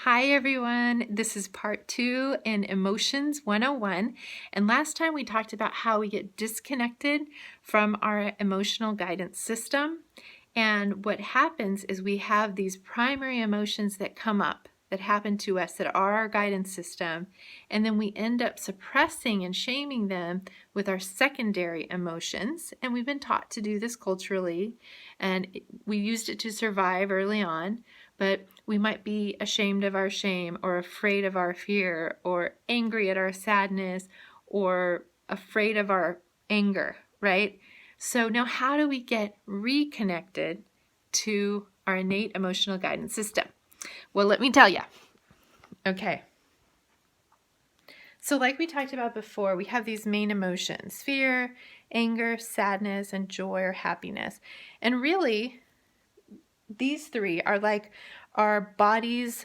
Hi everyone, this is part 2 in Emotions 101, and last time we talked about how we get disconnected from our emotional guidance system, and what happens is we have these primary emotions that come up, that happen to us, that are our guidance system, and then we end up suppressing and shaming them with our secondary emotions, and we've been taught to do this culturally, and we used it to survive early on. But we might be ashamed of our shame or afraid of our fear or angry at our sadness or afraid of our anger, right? So now how do we get reconnected to our innate emotional guidance system? Well, let me tell you. Okay. So like we talked about before, we have these main emotions: fear, anger, sadness, and joy or happiness. And really, these three are like our body's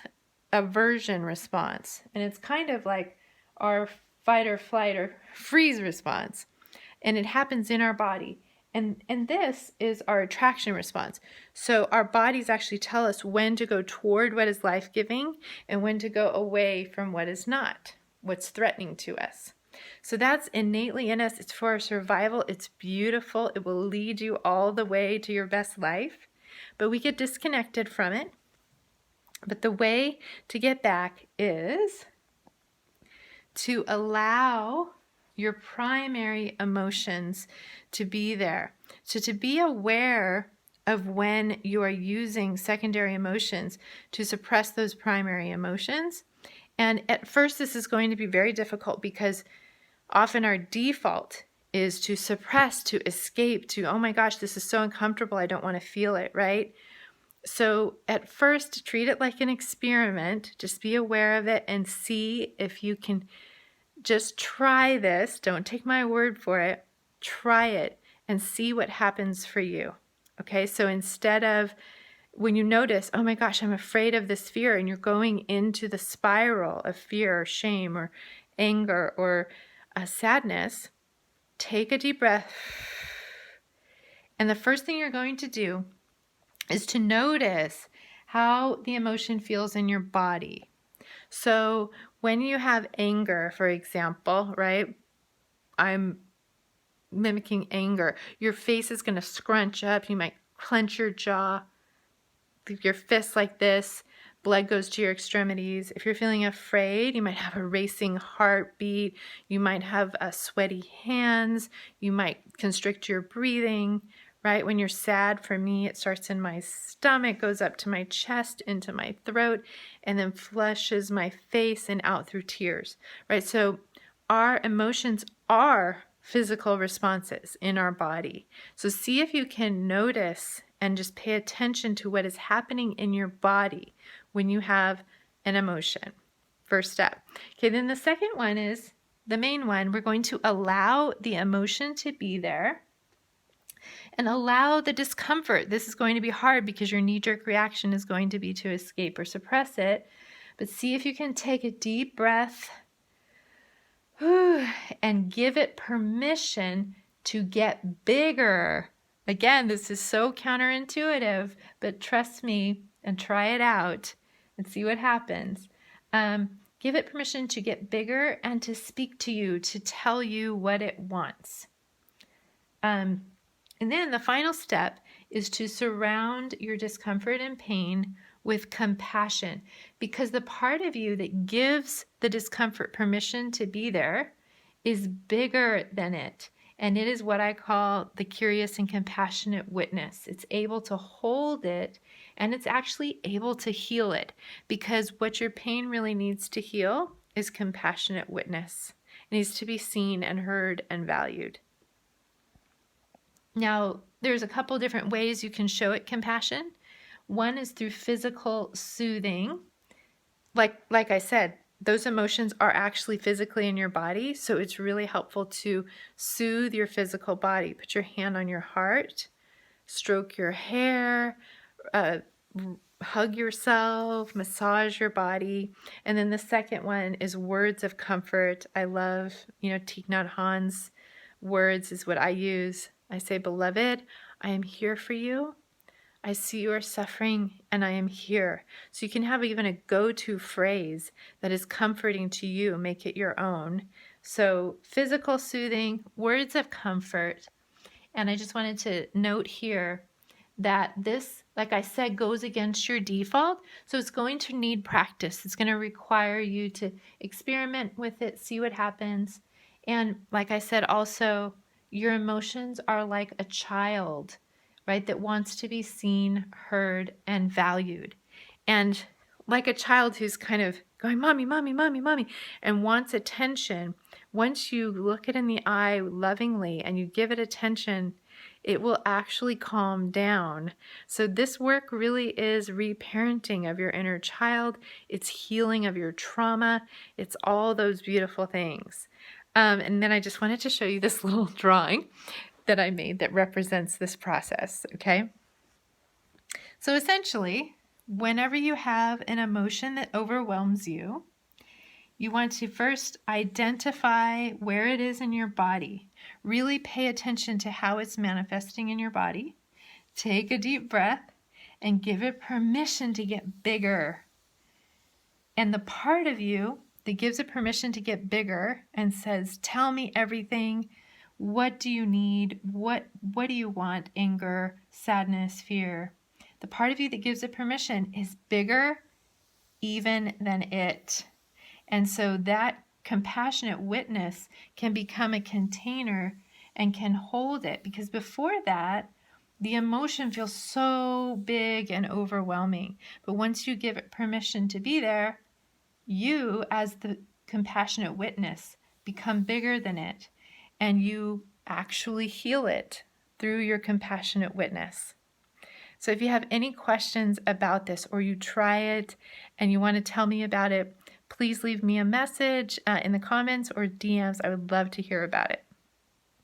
aversion response. And it's kind of like our fight or flight or freeze response. And it happens in our body. And this is our attraction response. So our bodies actually tell us when to go toward what is life-giving and when to go away from what is not, what's threatening to us. So that's innately in us. It's for our survival. It's beautiful. It will lead you all the way to your best life. But we get disconnected from it. But the way to get back is to allow your primary emotions to be there. So to be aware of when you are using secondary emotions to suppress those primary emotions. And at first this is going to be very difficult because often our default is to suppress, to escape, to, oh my gosh, this is so uncomfortable, I don't want to feel it, right? So at first, treat it like an experiment. Just be aware of it and see if you can just try this. Don't take my word for it. Try it and see what happens for you. Okay, so instead of when you notice, oh my gosh, I'm afraid of this fear, and you're going into the spiral of fear or shame or anger or sadness, take a deep breath. And the first thing you're going to do is to notice how the emotion feels in your body. So when you have anger, for example, right? I'm mimicking anger. Your face is going to scrunch up. You might clench your jaw, your fists like this. Blood goes to your extremities. If you're feeling afraid, you might have a racing heartbeat. You might have sweaty hands. You might constrict your breathing, right? When you're sad, for me, it starts in my stomach, goes up to my chest, into my throat, and then flushes my face and out through tears, right? So our emotions are physical responses in our body. So see if you can notice and just pay attention to what is happening in your body when you have an emotion. First step. Okay, then the second one is the main one. We're going to allow the emotion to be there and allow the discomfort. This is going to be hard because your knee-jerk reaction is going to be to escape or suppress it. But see if you can take a deep breath and give it permission to get bigger. Again, this is so counterintuitive, but trust me and try it out and see what happens. Give it permission to get bigger and to speak to you, to tell you what it wants. And then the final step is to surround your discomfort and pain with compassion, because the part of you that gives the discomfort permission to be there is bigger than it. And it is what I call the curious and compassionate witness. It's able to hold it, and it's actually able to heal it, because what your pain really needs to heal is compassionate witness. It needs to be seen and heard and valued. Now, there's a couple different ways you can show it compassion. One is through physical soothing. Like I said, those emotions are actually physically in your body, so it's really helpful to soothe your physical body. Put your hand on your heart, stroke your hair, hug yourself, massage your body. And then the second one is words of comfort. I love, Thich Nhat Hanh's words is what I use. I say, beloved, I am here for you. I see you are suffering and I am here. So you can have even a go-to phrase that is comforting to you. Make it your own. So physical soothing, words of comfort. And I just wanted to note here that this, like I said, goes against your default. So it's going to need practice. It's going to require you to experiment with it, see what happens. And like I said, also, your emotions are like a child, right, that wants to be seen, heard, and valued. And like a child who's kind of going, mommy, mommy, mommy, mommy, and wants attention, once you look it in the eye lovingly and you give it attention, it will actually calm down. So this work really is reparenting of your inner child. It's healing of your trauma. It's all those beautiful things. And then I just wanted to show you this little drawing that I made that represents this process, okay? So essentially, whenever you have an emotion that overwhelms you, you want to first identify where it is in your body. Really pay attention to how it's manifesting in your body. Take a deep breath and give it permission to get bigger. And the part of you that gives it permission to get bigger and says, tell me everything. What do you need? What do you want? Anger, sadness, fear. The part of you that gives it permission is bigger even than it. And so that compassionate witness can become a container and can hold it, because before that, the emotion feels so big and overwhelming. But once you give it permission to be there, you, as the compassionate witness, become bigger than it, and you actually heal it through your compassionate witness. So if you have any questions about this, or you try it and you want to tell me about it, please leave me a message in the comments or DMs. I would love to hear about it.